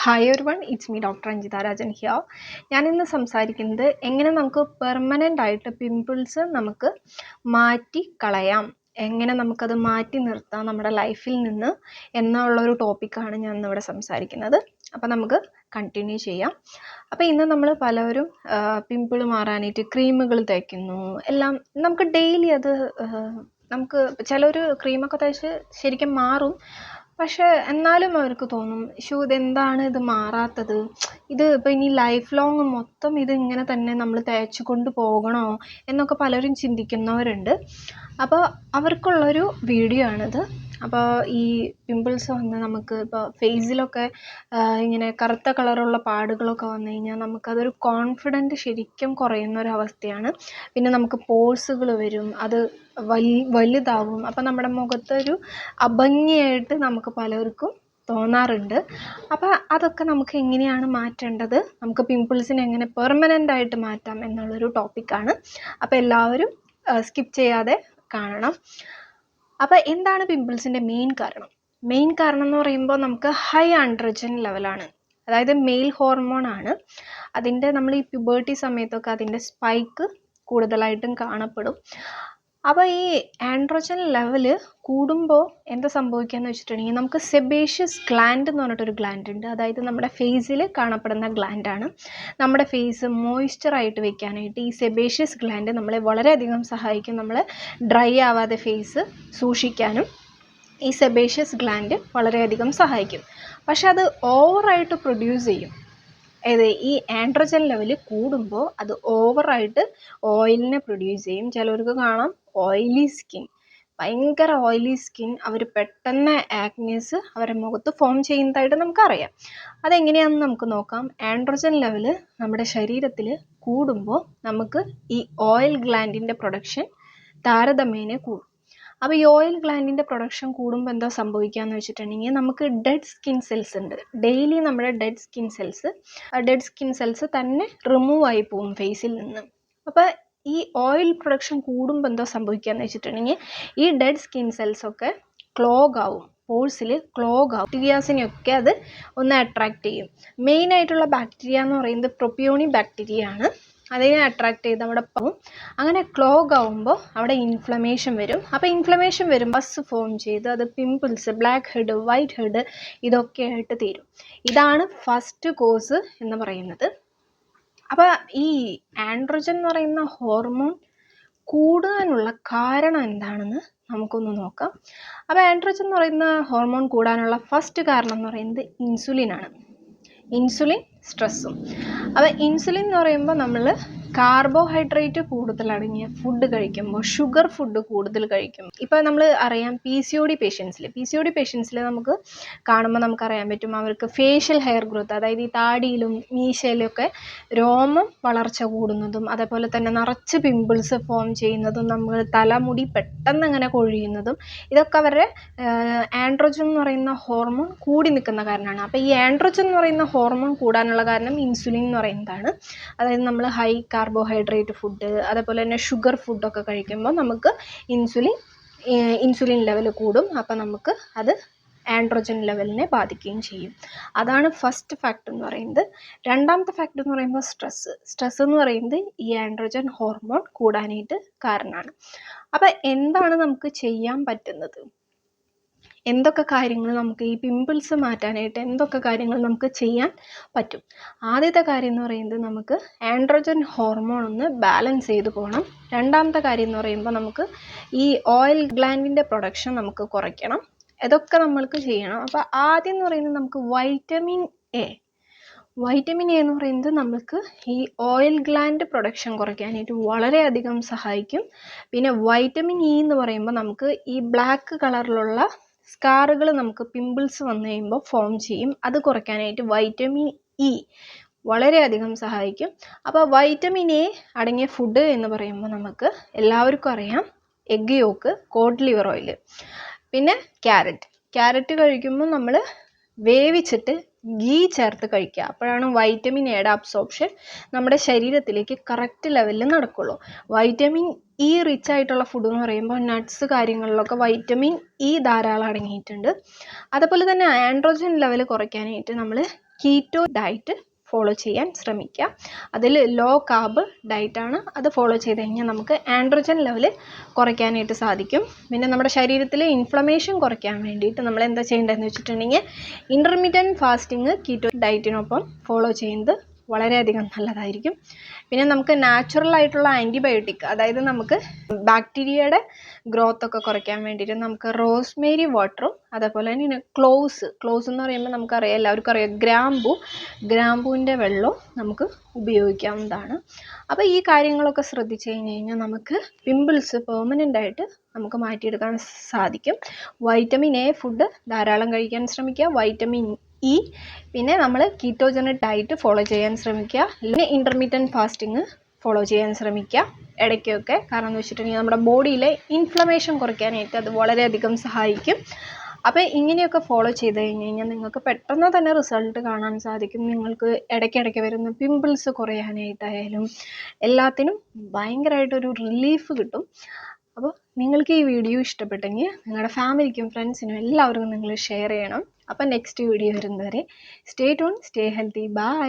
Hi everyone, it's me doctor Anjitha Rajan here. ഞാനിന്ന് സംസാരിക്കുന്നത് എങ്ങനെ നമുക്ക് പെർമനൻ്റ് ആയിട്ട് പിമ്പിൾസ് നമുക്ക് മാറ്റി കളയാം, എങ്ങനെ നമുക്കത് മാറ്റി നിർത്താം നമ്മുടെ ലൈഫിൽ നിന്ന് എന്നുള്ളൊരു ടോപ്പിക്കാണ് ഞാൻ ഇന്നിവിടെ സംസാരിക്കുന്നത്. അപ്പോൾ നമുക്ക് കണ്ടിന്യൂ ചെയ്യാം. അപ്പോൾ ഇന്ന് നമ്മൾ പലരും പിമ്പിൾ മാറാനായിട്ട് ക്രീമുകൾ തേക്കുന്നു. എല്ലാം നമുക്ക് ഡെയിലി അത് നമുക്ക് ചിലർ ക്രീമൊക്കെ തേച്ച് ശരിക്കും മാറും. പക്ഷേ എന്നാലും അവർക്ക് തോന്നും, ഇതെന്താണ് ഇത് മാറാത്തത്, ഇത് ഇപ്പോൾ ഇനി ലൈഫ് ലോങ് മൊത്തം ഇത് ഇങ്ങനെ തന്നെ നമ്മൾ തേച്ച് കൊണ്ട് പോകണോ എന്നൊക്കെ പലരും ചിന്തിക്കുന്നവരുണ്ട്. അപ്പോൾ അവർക്കുള്ളൊരു വീഡിയോ ആണിത്. അപ്പോൾ ഈ പിമ്പിൾസ് വന്ന് നമുക്ക് ഇപ്പോൾ ഫേസിലൊക്കെ ഇങ്ങനെ കറുത്ത കളറുള്ള പാടുകളൊക്കെ വന്നു കഴിഞ്ഞാൽ നമുക്കതൊരു കോൺഫിഡൻറ്റ് ശരിക്കും കുറയുന്നൊരവസ്ഥയാണ്. പിന്നെ നമുക്ക് പോഴ്സുകൾ വരും, അത് വലുതാവും. അപ്പം നമ്മുടെ മുഖത്തൊരു അഭംഗിയായിട്ട് നമുക്ക് പലർക്കും തോന്നാറുണ്ട്. അപ്പോൾ അതൊക്കെ നമുക്ക് എങ്ങനെയാണ് മാറ്റേണ്ടത്, നമുക്ക് പിമ്പിൾസിനെ എങ്ങനെ പെർമനൻ്റ് ആയിട്ട് മാറ്റാം എന്നുള്ളൊരു ടോപ്പിക്കാണ്. അപ്പോൾ എല്ലാവരും സ്കിപ്പ് ചെയ്യാതെ കാണണം. അപ്പോൾ എന്താണ് പിമ്പിൾസിൻ്റെ മെയിൻ കാരണം? മെയിൻ കാരണം എന്ന് പറയുമ്പോൾ നമുക്ക് ഹൈ ആൻഡ്രോജൻ ലെവലാണ്, അതായത് മെയിൽ ഹോർമോൺ ആണ്. അതിൻ്റെ നമ്മൾ ഈ പ്യൂബേർട്ടി സമയത്തൊക്കെ അതിൻ്റെ സ്പൈക്ക് കൂടുതലായിട്ടും കാണപ്പെടും. അപ്പോൾ ഈ ആൻഡ്രോജൻ ലെവല് കൂടുമ്പോൾ എന്താ സംഭവിക്കുകയെന്ന് വെച്ചിട്ടുണ്ടെങ്കിൽ നമുക്ക് സെബേഷ്യസ് ഗ്ലാൻഡ് എന്ന് പറഞ്ഞിട്ടൊരു ഗ്ലാൻഡ് ഉണ്ട്. അതായത് നമ്മുടെ ഫേസിൽ കാണപ്പെടുന്ന ഗ്ലാൻഡാണ്. നമ്മുടെ ഫേസ് മോയ്സ്ചറായിട്ട് വെക്കാനായിട്ട് ഈ സെബേഷ്യസ് ഗ്ലാൻഡ് നമ്മളെ വളരെയധികം സഹായിക്കും. നമ്മളെ ഡ്രൈ ആവാതെ ഫേസ് സൂക്ഷിക്കാനും ഈ സെബേഷ്യസ് ഗ്ലാൻഡ് വളരെയധികം സഹായിക്കും. പക്ഷെ അത് ഓവറായിട്ട് പ്രൊഡ്യൂസ് ചെയ്യും. ഈ ആൻഡ്രോജൻ ലെവൽ കൂടുമ്പോൾ അത് ഓവറായിട്ട് ഓയിലിനെ പ്രൊഡ്യൂസ് ചെയ്യും. ചിലർക്ക് കാണാം ഓയിലി സ്കിൻ, ഭയങ്കര ഓയിലി സ്കിൻ. അവർ പെട്ടെന്ന് ആക്നീസ് അവരുടെ മുഖത്ത് ഫോം ചെയ്യുന്നതായിട്ട് നമുക്കറിയാം. അതെങ്ങനെയാണെന്ന് നമുക്ക് നോക്കാം. ആൻഡ്രോജൻ ലെവൽ നമ്മുടെ ശരീരത്തിൽ കൂടുമ്പോൾ നമുക്ക് ഈ ഓയിൽ ഗ്ലാൻഡിൻ്റെ പ്രൊഡക്ഷൻ താരതമ്യേന കൂടും. അപ്പോൾ ഈ ഓയിൽ ഗ്ലാൻഡിൻ്റെ പ്രൊഡക്ഷൻ കൂടുമ്പോൾ എന്താ സംഭവിക്കുകയെന്ന് വെച്ചിട്ടുണ്ടെങ്കിൽ നമുക്ക് ഡെഡ് സ്കിൻ സെൽസ് ഉണ്ട്. ഡെയിലി നമ്മുടെ ഡെഡ് സ്കിൻ സെൽസ് തന്നെ റിമൂവ് ആയി പോകും ഫേസിൽ നിന്ന്. അപ്പോൾ ഈ ഓയിൽ പ്രൊഡക്ഷൻ കൂടുമ്പോൾ എന്താ സംഭവിക്കുകയെന്ന് വെച്ചിട്ടുണ്ടെങ്കിൽ ഈ ഡെഡ് സ്കിൻ സെൽസൊക്കെ ക്ലോഗ് ആവും, പോഴ്സിൽ ക്ലോഗ് ആവും. ബാക്ടീരിയാസിനെയൊക്കെ അത് ഒന്ന് അട്രാക്റ്റ് ചെയ്യും. മെയിനായിട്ടുള്ള ബാക്ടീരിയ എന്ന് പറയുന്നത് പ്രൊപ്പിയോണി ബാക്ടീരിയ ആണ്. അതിനെ അട്രാക്റ്റ് ചെയ്ത് അവിടെ പോകും. അങ്ങനെ ക്ലോഗ് ആവുമ്പോൾ അവിടെ ഇൻഫ്ലമേഷൻ വരും. അപ്പോൾ ഇൻഫ്ലമേഷൻ വരുമ്പോൾ പസ് ഫോം ചെയ്ത് അത് pimples, black head, white head ഇതൊക്കെ ആയിട്ട് തീരും. ഇതാണ് ഫസ്റ്റ് കോസ് എന്ന് പറയുന്നത്. അപ്പോൾ ഈ ആൻഡ്രോജൻ എന്ന് പറയുന്ന ഹോർമോൺ കൂടാനുള്ള കാരണം എന്താണെന്ന് നമുക്കൊന്ന് നോക്കാം. അപ്പോൾ ആൻഡ്രോജൻ എന്ന് പറയുന്ന ഹോർമോൺ കൂടാനുള്ള ഫസ്റ്റ് കാരണം എന്ന് പറയുന്നത് ഇൻസുലിനാണ്. ഇൻസുലിൻ, സ്ട്രെസ്സും. അപ്പോൾ ഇൻസുലിൻ എന്ന് പറയുമ്പോൾ നമ്മൾ കാർബോഹൈഡ്രേറ്റ് കൂടുതൽ അടങ്ങിയ ഫുഡ് കഴിക്കുമ്പോൾ, ഷുഗർ ഫുഡ് കൂടുതൽ കഴിക്കും. ഇപ്പോൾ നമ്മൾ അറിയാം പി സി ഒ ഡി പേഷ്യൻസിൽ നമുക്ക് കാണുമ്പോൾ നമുക്കറിയാൻ പറ്റും അവർക്ക് ഫേഷ്യൽ ഹെയർ ഗ്രോത്ത്, അതായത് ഈ താടിയിലും മീശയിലൊക്കെ രോമം വളർച്ച കൂടുന്നതും, അതേപോലെ തന്നെ നിറച്ച് പിമ്പിൾസ് ഫോം ചെയ്യുന്നതും, നമ്മൾ തലമുടി പെട്ടെന്ന് അങ്ങനെ കൊഴിയുന്നതും, ഇതൊക്കെ അവരുടെ ആൻഡ്രോജൻ എന്ന് പറയുന്ന ഹോർമോൺ കൂടി നിൽക്കുന്ന കാരണമാണ്. അപ്പോൾ ഈ ആൻഡ്രോജൻ എന്ന് പറയുന്ന ഹോർമോൺ കൂടാനുള്ള കാരണം ഇൻസുലിൻ എന്ന് പറയുന്നതാണ്. അതായത് നമ്മൾ ഹൈ കാർബോഹൈഡ്രേറ്റ് ഫുഡ്, അതേപോലെ തന്നെ ഷുഗർ ഫുഡൊക്കെ കഴിക്കുമ്പോൾ നമുക്ക് ഇൻസുലിൻ ലെവൽ കൂടും. അപ്പോൾ നമുക്ക് അത് ആൻഡ്രോജൻ ലെവലിനെ ബാധിക്കുകയും ചെയ്യും. അതാണ് ഫസ്റ്റ് ഫാക്ടർ എന്ന് പറയുന്നത്. രണ്ടാമത്തെ ഫാക്ടർ എന്ന് പറയുമ്പോൾ സ്ട്രെസ് എന്ന് പറയുന്നത് ഈ ആൻഡ്രോജൻ ഹോർമോൺ കൂടാനായിട്ട് കാരണമാണ്. അപ്പോൾ എന്താണ് നമുക്ക് ചെയ്യാൻ പറ്റുന്നത്, എന്തൊക്കെ കാര്യങ്ങൾ നമുക്ക് ഈ പിമ്പിൾസ് മാറ്റാനായിട്ട് എന്തൊക്കെ കാര്യങ്ങൾ നമുക്ക് ചെയ്യാൻ പറ്റും? ആദ്യത്തെ കാര്യം എന്ന് പറയുന്നത് നമുക്ക് ആൻഡ്രോജൻ ഹോർമോൺ ഒന്ന് ബാലൻസ് ചെയ്ത് പോകണം. രണ്ടാമത്തെ കാര്യം എന്ന് പറയുമ്പോൾ നമുക്ക് ഈ ഓയിൽ ഗ്ലാൻഡിൻ്റെ പ്രൊഡക്ഷൻ നമുക്ക് കുറയ്ക്കണം. ഇതൊക്കെ നമ്മൾക്ക് ചെയ്യണം. അപ്പോൾ ആദ്യം എന്ന് പറയുന്നത് നമുക്ക് വൈറ്റമിൻ എ എന്ന് പറയുന്നത് നമുക്ക് ഈ ഓയിൽ ഗ്ലാൻഡ് പ്രൊഡക്ഷൻ കുറയ്ക്കാനായിട്ട് വളരെയധികം സഹായിക്കും. പിന്നെ വൈറ്റമിൻ ഇ എന്ന് പറയുമ്പോൾ നമുക്ക് ഈ ബ്ലാക്ക് കളറിലുള്ള സ്കാറുകൾ നമുക്ക് പിമ്പിൾസ് വന്നു കഴിയുമ്പോൾ ഫോം ചെയ്യും. അത് കുറയ്ക്കാനായിട്ട് വൈറ്റമിൻ ഇ വളരെയധികം സഹായിക്കും. അപ്പോൾ വൈറ്റമിൻ എ അടങ്ങിയ ഫുഡ് എന്ന് പറയുമ്പോൾ നമുക്ക് എല്ലാവർക്കും അറിയാം egg yoke, code liver oil, പിന്നെ ക്യാരറ്റ് കഴിക്കുമ്പോൾ നമ്മൾ വേവിച്ചിട്ട് ഗീ ചേർത്ത് കഴിക്കുക. അപ്പോഴാണ് വൈറ്റമിൻ എയുടെ അബ്സോർപ്ഷൻ നമ്മുടെ ശരീരത്തിലേക്ക് കറക്റ്റ് ലെവലിൽ നടക്കുള്ളൂ. വൈറ്റമിൻ ഇ റിച്ച് ആയിട്ടുള്ള ഫുഡ് എന്ന് പറയുമ്പോൾ നട്ട്സ് കാര്യങ്ങളിലൊക്കെ വൈറ്റമിൻ ഇ ധാരാളം അടങ്ങിയിട്ടുണ്ട്. അതുപോലെ തന്നെ ആൻഡ്രോജൻ ലെവൽ കുറയ്ക്കാനായിട്ട് നമ്മൾ കീറ്റോ ഡയറ്റ് ഫോളോ ചെയ്യാൻ ശ്രമിക്കുക. അതിൽ ലോ കാർബ് ഡയറ്റാണ്. അത് ഫോളോ ചെയ്ത് കഴിഞ്ഞാൽ നമുക്ക് ആൻഡ്രോജൻ ലെവൽ കുറയ്ക്കാനായിട്ട് സാധിക്കും. പിന്നെ നമ്മുടെ ശരീരത്തിൽ ഇൻഫ്ലമേഷൻ കുറയ്ക്കാൻ വേണ്ടിയിട്ട് നമ്മൾ എന്താ ചെയ്യേണ്ടതെന്ന് വെച്ചിട്ടുണ്ടെങ്കിൽ ഇൻ്റർമീഡിയൻറ്റ് ഫാസ്റ്റിംഗ് കീറ്റോ ഡയറ്റിനൊപ്പം ഫോളോ ചെയ്യുന്നത് വളരെയധികം നല്ലതായിരിക്കും. പിന്നെ നമുക്ക് നാച്ചുറൽ ആയിട്ടുള്ള ആൻറ്റിബയോട്ടിക്, അതായത് നമുക്ക് ബാക്ടീരിയയുടെ ഗ്രോത്ത് ഒക്കെ കുറയ്ക്കാൻ വേണ്ടിയിട്ട് നമുക്ക് റോസ്മേരി വാട്ടറും അതേപോലെ തന്നെ ക്ലോവ്സ് എന്ന് പറയുമ്പോൾ നമുക്കറിയാം, എല്ലാവർക്കും അറിയാം, ഗ്രാമ്പൂവിൻ്റെ വെള്ളവും നമുക്ക് ഉപയോഗിക്കാവുന്നതാണ്. അപ്പോൾ ഈ കാര്യങ്ങളൊക്കെ ശ്രദ്ധിച്ചു കഴിഞ്ഞാൽ നമുക്ക് പിമ്പിൾസ് പെർമനൻ്റ് ആയിട്ട് നമുക്ക് മാറ്റിയെടുക്കാൻ സാധിക്കും. വൈറ്റമിൻ എ ഫുഡ് ധാരാളം കഴിക്കാൻ ശ്രമിക്കുക, വൈറ്റമിൻ ഇ, പിന്നെ നമ്മൾ കീറ്റോജനിക് ഡയറ്റ് ഫോളോ ചെയ്യാൻ ശ്രമിക്കുക, പിന്നെ ഇൻ്റർമീഡിയൻറ്റ് ഫാസ്റ്റിംഗ് ഫോളോ ചെയ്യാൻ ശ്രമിക്കുക ഇടയ്ക്കൊക്കെ. കാരണം എന്ന് വെച്ചിട്ടുണ്ടെങ്കിൽ നമ്മുടെ ബോഡിയിലെ ഇൻഫ്ലമേഷൻ കുറയ്ക്കാനായിട്ട് അത് വളരെയധികം സഹായിക്കും. അപ്പോൾ ഇങ്ങനെയൊക്കെ ഫോളോ ചെയ്ത് കഴിഞ്ഞ് കഴിഞ്ഞാൽ നിങ്ങൾക്ക് പെട്ടെന്ന് തന്നെ റിസൾട്ട് കാണാൻ സാധിക്കും. നിങ്ങൾക്ക് ഇടയ്ക്കിടയ്ക്ക് വരുന്ന പിമ്പിൾസ് കുറയാനായിട്ടായാലും എല്ലാത്തിനും ഭയങ്കരമായിട്ടൊരു റിലീഫ് കിട്ടും. അപ്പോൾ നിങ്ങൾക്ക് ഈ വീഡിയോ ഇഷ്ടപ്പെട്ടെങ്കിൽ നിങ്ങളുടെ ഫാമിലിക്കും ഫ്രണ്ട്സിനും എല്ലാവർക്കും നിങ്ങൾ ഷെയർ ചെയ്യണം. അപ്പോൾ നെക്സ്റ്റ് വീഡിയോ വരുന്നവരെ stay tune, stay healthy, by.